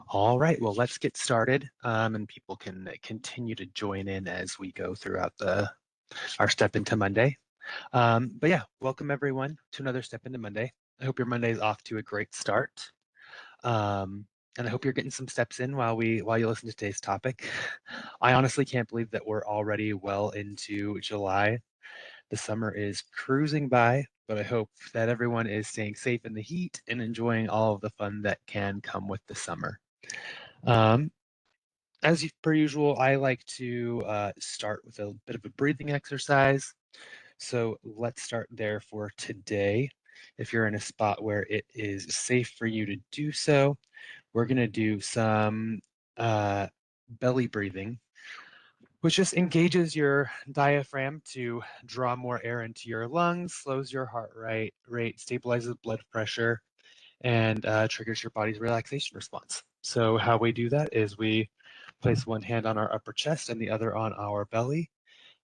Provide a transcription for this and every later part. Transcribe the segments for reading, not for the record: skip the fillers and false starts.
All right, well, let's get started, and people can continue to join in as we go throughout our Step Into Monday. But yeah, welcome everyone to another Step Into Monday. I hope your Monday is off to a great start, um, and I hope you're getting some steps in while you listen to today's topic. I honestly can't believe that we're already well into July. The summer is cruising by, but I hope that everyone is staying safe in the heat and enjoying all of the fun that can come with the summer. Um, as per usual, I like to start with a bit of a breathing exercise. So let's start there for today. If you're in a spot where it is safe for you to do so, we're going to do some uh, belly breathing, which just engages your diaphragm to draw more air into your lungs, slows your heart rate, stabilizes blood pressure, and triggers your body's relaxation response. So how we do that is we place one hand on our upper chest and the other on our belly,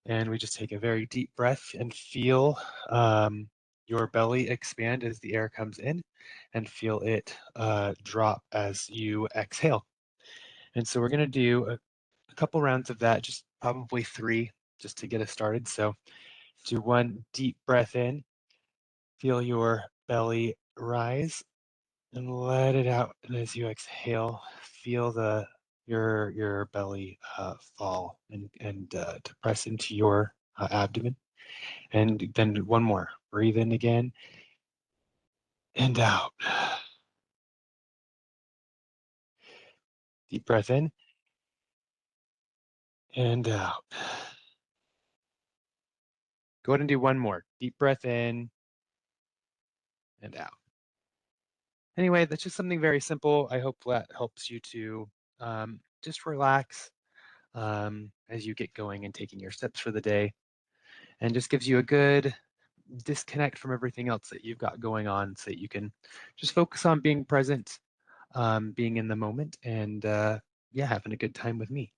and we just take a very deep breath and feel your belly expand as the air comes in, and feel it drop as you exhale. And so we're going to do a couple rounds of that, just probably 3, just to get us started. So do one deep breath in, feel your belly rise, and let it out. And as you exhale, feel your belly fall and to press into your abdomen. And then one more. Breathe in again and out. Deep breath in and out. Go ahead and do one more. Deep breath in and out. Anyway, that's just something very simple. I hope that helps you to just relax as you get going and taking your steps for the day, and just gives you a good disconnect from everything else that you've got going on so that you can just focus on being present, being in the moment, and yeah, having a good time with me.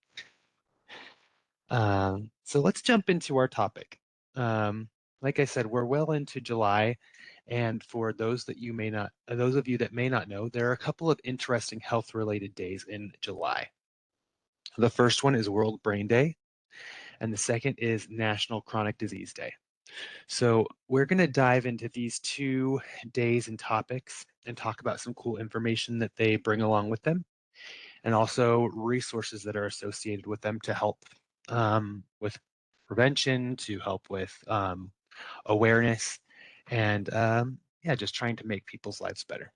So let's jump into our topic. Like I said, we're well into July, and for those that you may not, those of you that may not know, there are a couple of interesting health-related days in July. The first one is World Brain Day, and the second is National Chronic Disease Day. So we're going to dive into these 2 days and topics and talk about some cool information that they bring along with them, and also resources that are associated with them to help with prevention, to help with awareness, and yeah, just trying to make people's lives better.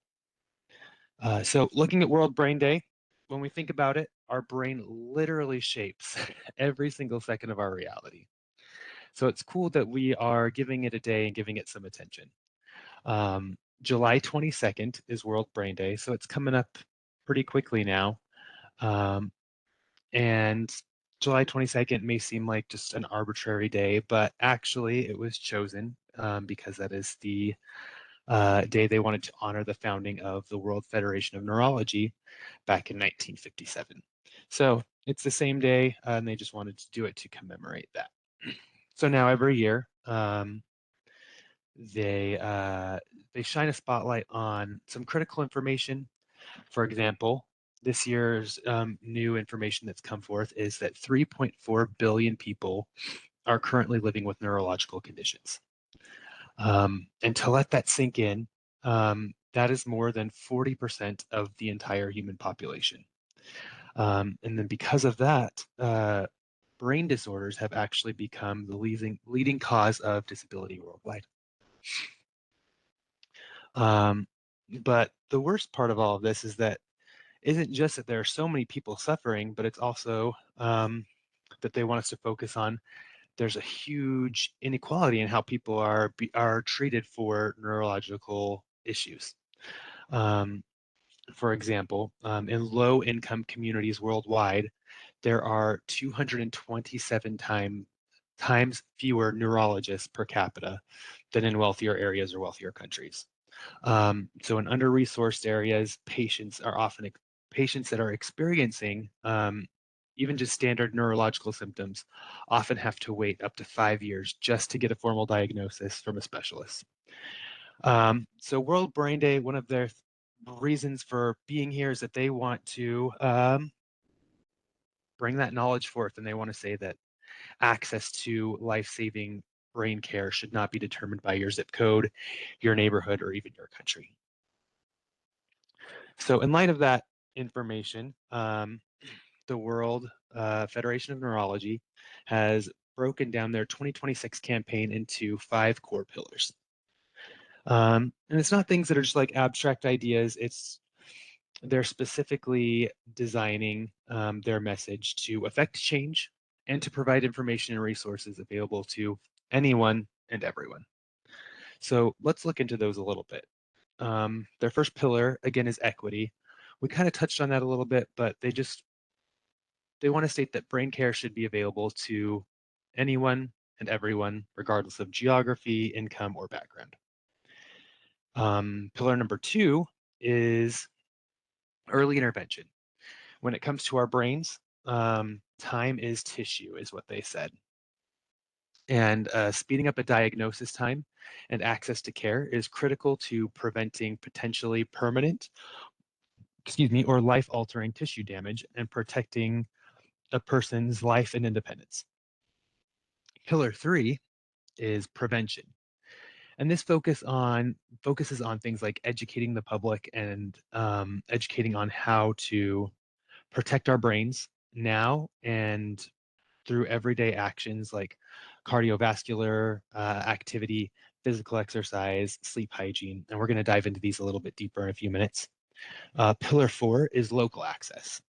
So looking at World Brain Day, when we think about it, our brain literally shapes every single second of our reality. So it's cool that we are giving it a day and giving it some attention. July 22nd is World Brain Day, so it's coming up pretty quickly now. Um, and July 22nd may seem like just an arbitrary day, but actually it was chosen because that is the day they wanted to honor the founding of the World Federation of Neurology back in 1957. So it's the same day, and they just wanted to do it to commemorate that. So now every year, they shine a spotlight on some critical information. For example, this year's new information that's come forth is that 3.4 billion people are currently living with neurological conditions. And to let that sink in, that is more than 40% of the entire human population. And then because of that, brain disorders have actually become the leading cause of disability worldwide. But the worst part of all of this is that isn't just that there are so many people suffering, but it's also that they want us to focus on there's a huge inequality in how people are treated for neurological issues. Um, for example, in low-income communities worldwide, there are 227 times fewer neurologists per capita than in wealthier areas or wealthier countries. So in under-resourced areas, patients that are experiencing even just standard neurological symptoms often have to wait up to 5 years just to get a formal diagnosis from a specialist. So World Brain Day, one of their reasons for being here is that they want to bring that knowledge forth, and they want to say that access to life-saving brain care should not be determined by your zip code, your neighborhood, or even your country. So in light of that information, the World Federation of Neurology has broken down their 2026 campaign into 5 core pillars. And it's not things that are just like abstract ideas. They're specifically designing their message to affect change and to provide information and resources available to anyone and everyone. So let's look into those a little bit. Their first pillar, again, is equity. We kind of touched on that a little bit, but they want to state that brain care should be available to anyone and everyone, regardless of geography, income, or background. Pillar number 2 is early intervention. When it comes to our brains, time is tissue, is what they said. And speeding up a diagnosis time and access to care is critical to preventing potentially permanent, or life-altering tissue damage and protecting a person's life and independence. Pillar 3 is prevention. And this focuses on things like educating the public and educating on how to protect our brains now and through everyday actions like cardiovascular activity, physical exercise, sleep hygiene. And we're going to dive into these a little bit deeper in a few minutes. Pillar 4 is local access.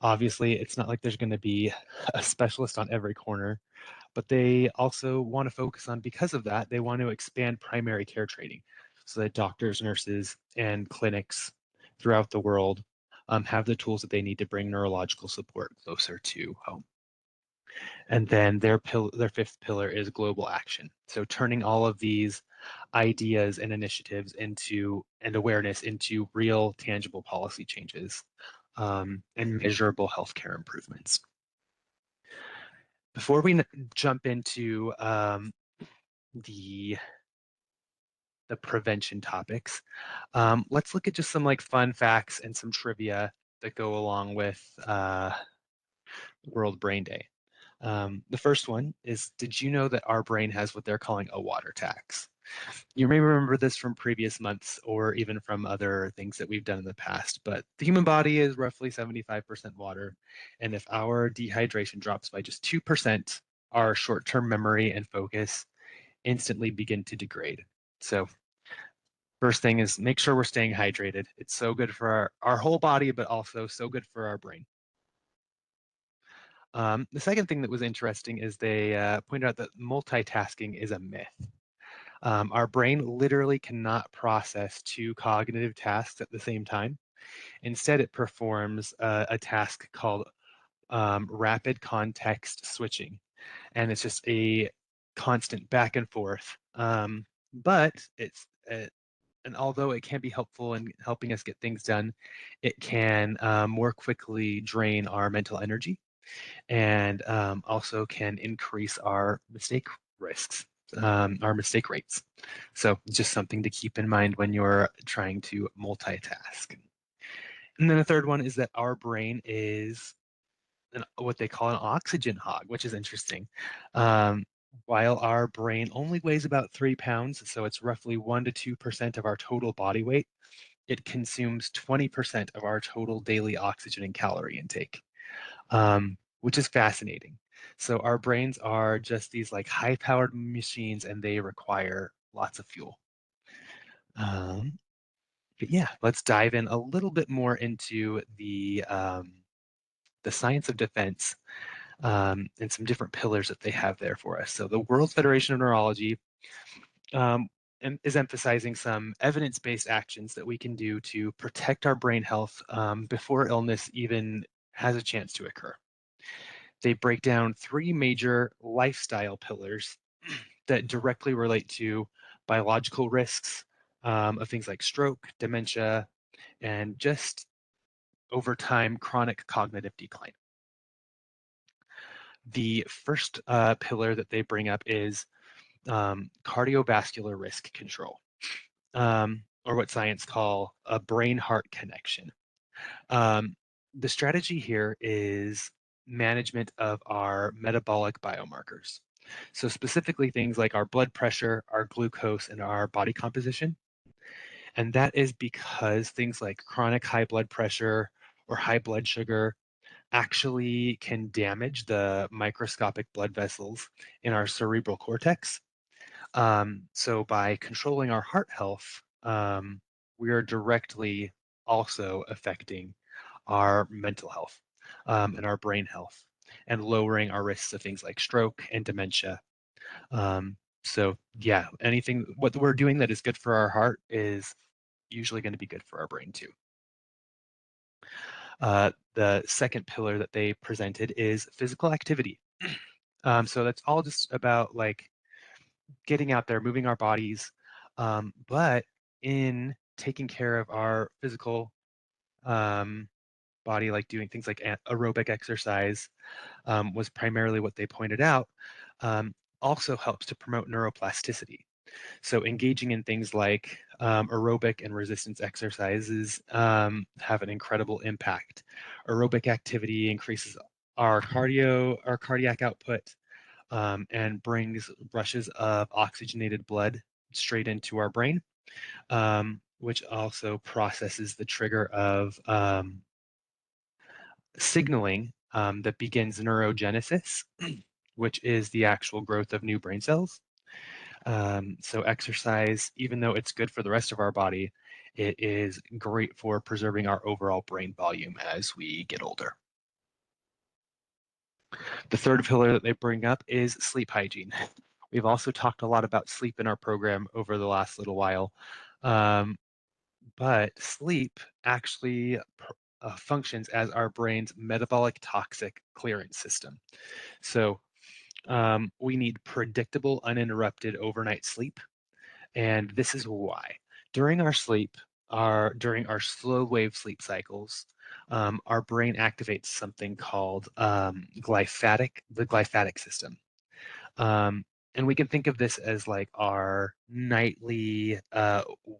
Obviously, it's not like there's going to be a specialist on every corner, but they also want to focus on, because of that, they want to expand primary care training so that doctors, nurses, and clinics throughout the world have the tools that they need to bring neurological support closer to home. And then their 5th pillar is global action. So turning all of these ideas and initiatives and awareness into real, tangible policy changes and measurable healthcare improvements. Before we jump into the prevention topics, let's look at just some like fun facts and some trivia that go along with World Brain Day. The first one is, did you know that our brain has what they're calling a water tax? You may remember this from previous months or even from other things that we've done in the past, but the human body is roughly 75% water. And if our dehydration drops by just 2%, our short-term memory and focus instantly begin to degrade. So first thing is make sure we're staying hydrated. It's so good for our whole body, but also so good for our brain. The second thing that was interesting is they pointed out that multitasking is a myth. Our brain literally cannot process 2 cognitive tasks at the same time. Instead, it performs a task called rapid context switching. And it's just a constant back and forth. But and although it can be helpful in helping us get things done, it can more quickly drain our mental energy and also can increase our mistake risks, our mistake rates. So just something to keep in mind when you're trying to multitask. And then the third one is that our brain is what they call an oxygen hog, which is interesting. While our brain only weighs about 3 pounds, so it's roughly 1 to 2% of our total body weight, it consumes 20% of our total daily oxygen and calorie intake, which is fascinating. So our brains are just these like high-powered machines, and they require lots of fuel. But yeah, let's dive in a little bit more into the science of defense and some different pillars that they have there for us. So the World Federation of Neurology is emphasizing some evidence-based actions that we can do to protect our brain health before illness even has a chance to occur. They break down 3 major lifestyle pillars that directly relate to biological risks of things like stroke, dementia, and just over time chronic cognitive decline. The first pillar that they bring up is cardiovascular risk control. or what science call a brain-heart connection. Um, the strategy here is management of our metabolic biomarkers. So specifically things like our blood pressure, our glucose, and our body composition. And that is because things like chronic high blood pressure or high blood sugar actually can damage the microscopic blood vessels in our cerebral cortex. So by controlling our heart health, we are directly also affecting our mental health and our brain health and lowering our risks of things like stroke and dementia. So yeah, anything what we're doing that is good for our heart is usually going to be good for our brain too. The second pillar that they presented is physical activity. So that's all just about like getting out there, moving our bodies, but in taking care of our physical um, body, like doing things like aerobic exercise, was primarily what they pointed out, also helps to promote neuroplasticity. So engaging in things like aerobic and resistance exercises have an incredible impact. Aerobic activity increases our cardiac output, and brings rushes of oxygenated blood straight into our brain, which also processes the trigger of signaling that begins neurogenesis, which is the actual growth of new brain cells. So exercise, even though it's good for the rest of our body, it is great for preserving our overall brain volume as we get older. The third pillar that they bring up is sleep hygiene. We've also talked a lot about sleep in our program over the last little while, but sleep actually functions as our brain's metabolic toxic clearance system. So we need predictable, uninterrupted overnight sleep. And this is why. During our sleep, during our slow wave sleep cycles, our brain activates something called the glyphatic system. Um, and we can think of this as like our nightly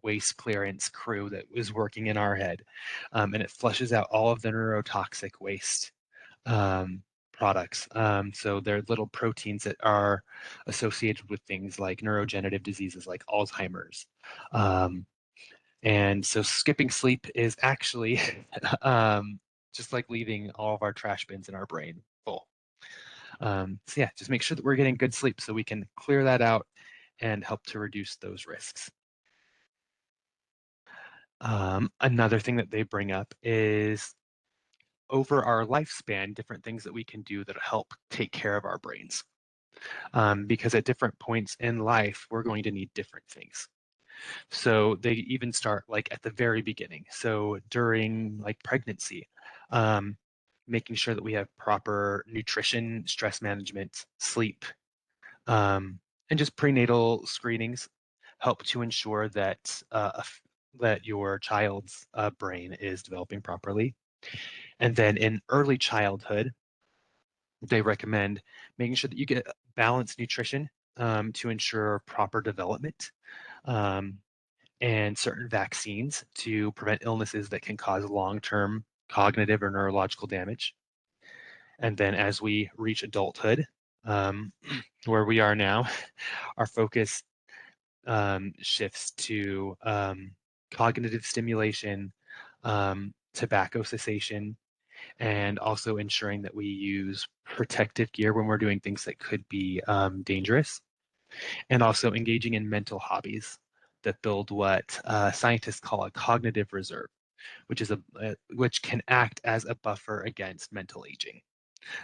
waste clearance crew that is working in our head. And it flushes out all of the neurotoxic waste um, products. So they're little proteins that are associated with things like neurodegenerative diseases like Alzheimer's. Um, and so skipping sleep is actually just like leaving all of our trash bins in our brain full. So yeah, just make sure that we're getting good sleep so we can clear that out and help to reduce those risks. Another thing that they bring up is over our lifespan, different things that we can do that help take care of our brains. Because at different points in life, we're going to need different things. So they even start like at the very beginning. So during like pregnancy, um, making sure that we have proper nutrition, stress management, sleep, and just prenatal screenings help to ensure that that your child's brain is developing properly. And then in early childhood, they recommend making sure that you get balanced nutrition to ensure proper development, um, and certain vaccines to prevent illnesses that can cause long-term cognitive or neurological damage. And then as we reach adulthood, um, where we are now, our focus shifts to cognitive stimulation, tobacco cessation, and also ensuring that we use protective gear when we're doing things that could be dangerous, and also engaging in mental hobbies that build what scientists call a cognitive reserve, which is which can act as a buffer against mental aging.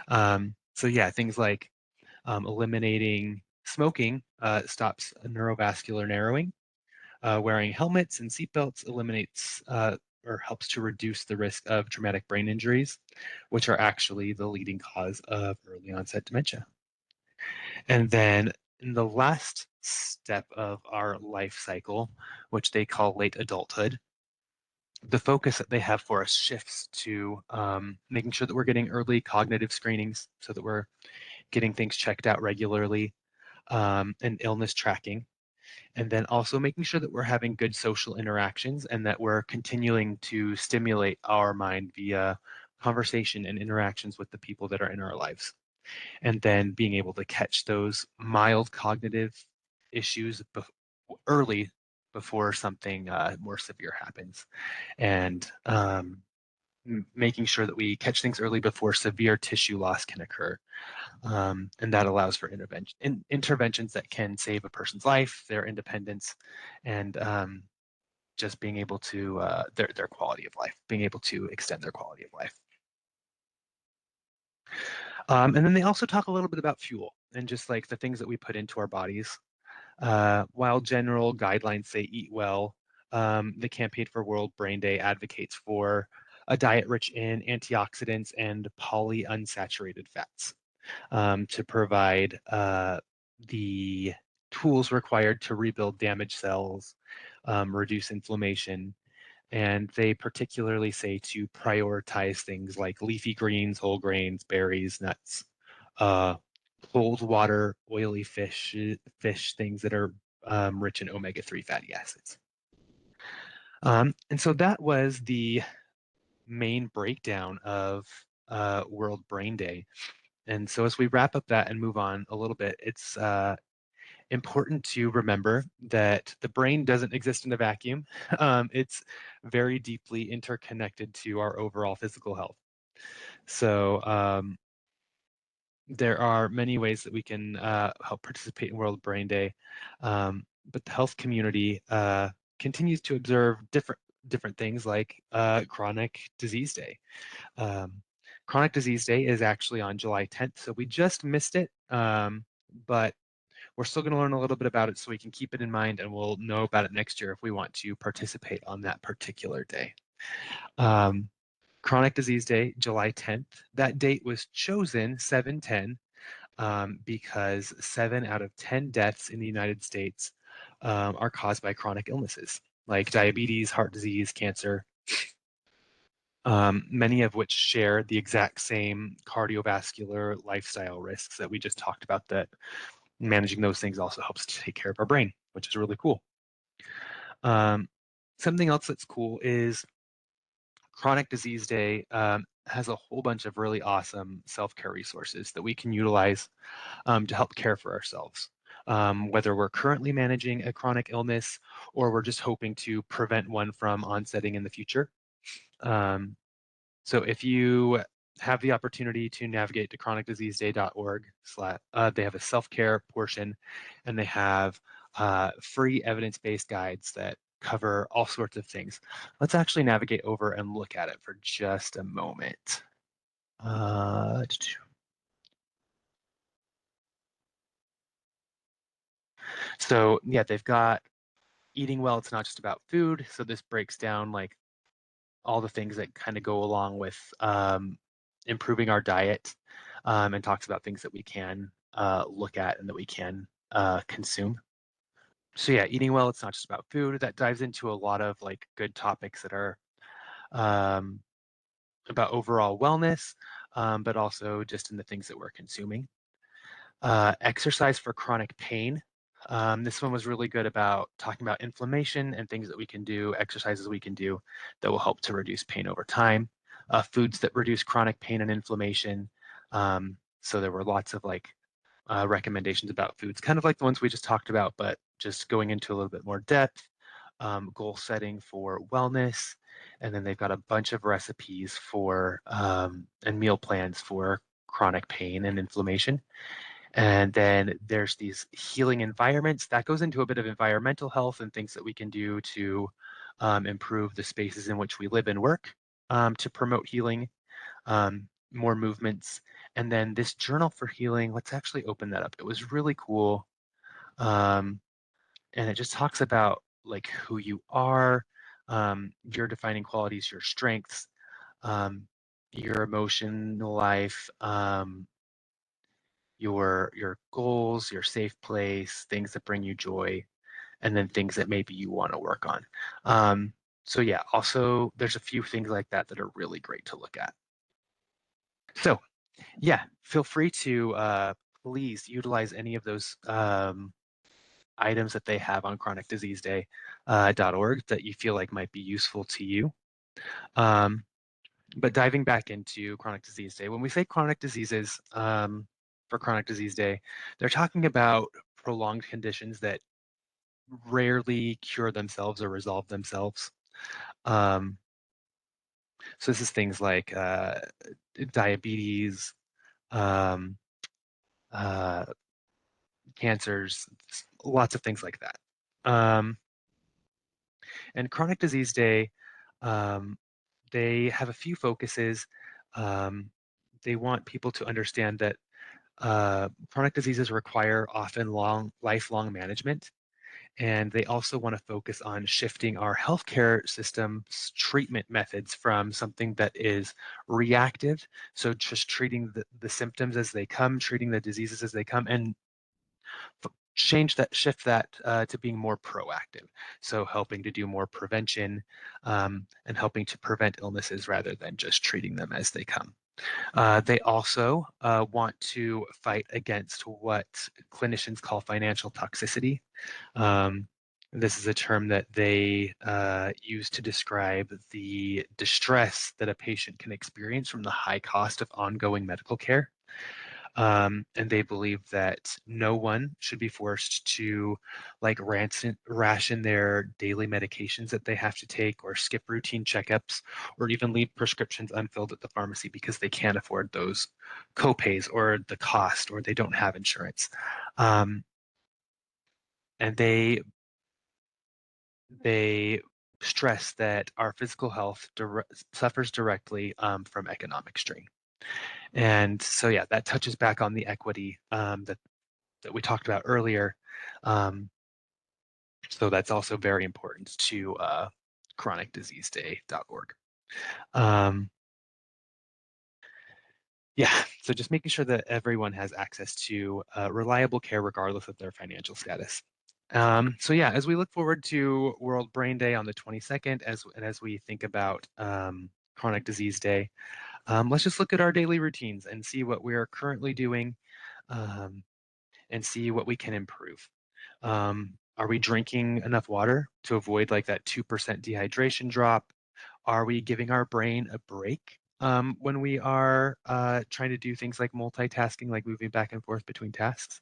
So yeah, things like eliminating smoking stops neurovascular narrowing. Wearing helmets and seatbelts eliminates or helps to reduce the risk of traumatic brain injuries, which are actually the leading cause of early onset dementia. And then in the last step of our life cycle, which they call late adulthood, the focus that they have for us shifts to making sure that we're getting early cognitive screenings so that we're getting things checked out regularly, and illness tracking. And then also making sure that we're having good social interactions and that we're continuing to stimulate our mind via conversation and interactions with the people that are in our lives. And then being able to catch those mild cognitive issues early before something more severe happens. And making sure that we catch things early before severe tissue loss can occur. And that allows for interventions that can save a person's life, their independence, and just being able to their quality of life, being able to extend their quality of life. And then they also talk a little bit about fuel and just like the things that we put into our bodies. While general guidelines say eat well, the Campaign for World Brain Day advocates for a diet rich in antioxidants and polyunsaturated fats to provide the tools required to rebuild damaged cells, reduce inflammation, and they particularly say to prioritize things like leafy greens, whole grains, berries, nuts, uh, cold water, oily fish, things that are rich in omega-3 fatty acids. And so that was the main breakdown of World Brain Day. And so as we wrap up that and move on a little bit, it's important to remember that the brain doesn't exist in a vacuum. It's very deeply interconnected to our overall physical health. So there are many ways that we can help participate in World Brain Day, but the health community continues to observe different things like Chronic Disease Day. Um, Chronic Disease Day is actually on July 10th, so we just missed it, but we're still going to learn a little bit about it so we can keep it in mind, and we'll know about it next year if we want to participate on that particular day. Chronic Disease Day, July 10th. That date was chosen 7/10 because 7 out of 10 deaths in the United States are caused by chronic illnesses like diabetes, heart disease, cancer, many of which share the exact same cardiovascular lifestyle risks that we just talked about, that managing those things also helps to take care of our brain, which is really cool. Something else that's cool is Chronic Disease Day has a whole bunch of really awesome self-care resources that we can utilize to help care for ourselves. Whether we're currently managing a chronic illness or we're just hoping to prevent one from onsetting in the future. So if you have the opportunity to navigate to chronicdiseaseday.org, they have a self-care portion, and they have free evidence-based guides that cover all sorts of things. Let's actually navigate over and look at it for just a moment. So yeah, they've got eating well. It's not just about food. So this breaks down like all the things that kind of go along with improving our diet, and talks about things that we can look at and that we can consume. So yeah, eating well, it's not just about food. That dives into a lot of like good topics that are um, about overall wellness, but also just in the things that we're consuming. Exercise for chronic pain. This one was really good about talking about inflammation and things that we can do, exercises we can do that will help to reduce pain over time. Foods that reduce chronic pain and inflammation. So there were lots of like recommendations about foods, kind of like the ones we just talked about, but just going into a little bit more depth. Goal setting for wellness, and then they've got a bunch of recipes for and meal plans for chronic pain and inflammation. And then there's these healing environments that goes into a bit of environmental health and things that we can do to improve the spaces in which we live and work, to promote healing, more movements. And then this journal for healing, let's actually open that up. It was really cool. And it just talks about like who you are, your defining qualities, your strengths, your emotional life, your goals, your safe place, things that bring you joy, and then things that maybe you want to work on. So yeah, also there's a few things like that that are really great to look at. So yeah, feel free to please utilize any of those items that they have on chronicdiseaseday.org that you feel like might be useful to you. But diving back into Chronic Disease Day, when we say chronic diseases for Chronic Disease Day, they're talking about prolonged conditions that rarely cure themselves or resolve themselves. Um, so this is things like diabetes, um, uh, cancers, lots of things like that. And Chronic Disease Day, um, they have a few focuses. Um, they want people to understand that chronic diseases require often lifelong management, and they also want to focus on shifting our healthcare system's treatment methods from something that is reactive, so just treating the symptoms as they come, treating the diseases as they come, and shift that to being more proactive. So helping to do more prevention and helping to prevent illnesses rather than just treating them as they come. They also want to fight against what clinicians call financial toxicity. Um, this is a term that they use to describe the distress that a patient can experience from the high cost of ongoing medical care. And they believe that no one should be forced to like ration their daily medications that they have to take or skip routine checkups or even leave prescriptions unfilled at the pharmacy because they can't afford those copays or the cost or they don't have insurance. And they stress that our physical health suffers directly from economic strain. And so, yeah, that touches back on the equity that we talked about earlier. Um, so that's also very important to chronicdiseaseday.org. Yeah, so just making sure that everyone has access to reliable care regardless of their financial status. So yeah, as we look forward to World Brain Day on the 22nd, as we think about Chronic Disease Day, let's just look at our daily routines and see what we are currently doing um, and see what we can improve. Are we drinking enough water to avoid like that 2% dehydration drop? Are we giving our brain a break when we are trying to do things like multitasking, like moving back and forth between tasks?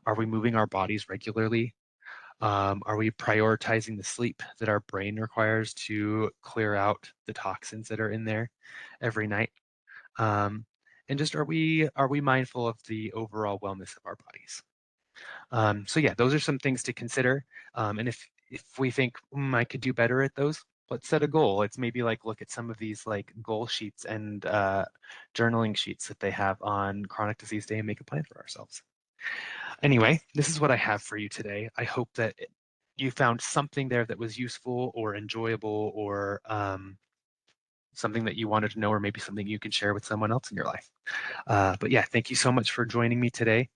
Are we moving our bodies regularly? Are we prioritizing the sleep that our brain requires to clear out the toxins that are in there every night? And just are we mindful of the overall wellness of our bodies? So yeah, those are some things to consider. And if we think I could do better at those, let's set a goal. Let's maybe like look at some of these like goal sheets and journaling sheets that they have on Chronic Disease Day and make a plan for ourselves. Anyway, this is what I have for you today. I hope that you found something there that was useful or enjoyable or something that you wanted to know or maybe something you can share with someone else in your life. But yeah, thank you so much for joining me today.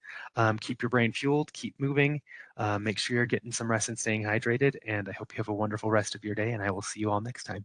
Keep your brain fueled, keep moving, make sure you're getting some rest and staying hydrated, and I hope you have a wonderful rest of your day, and I will see you all next time.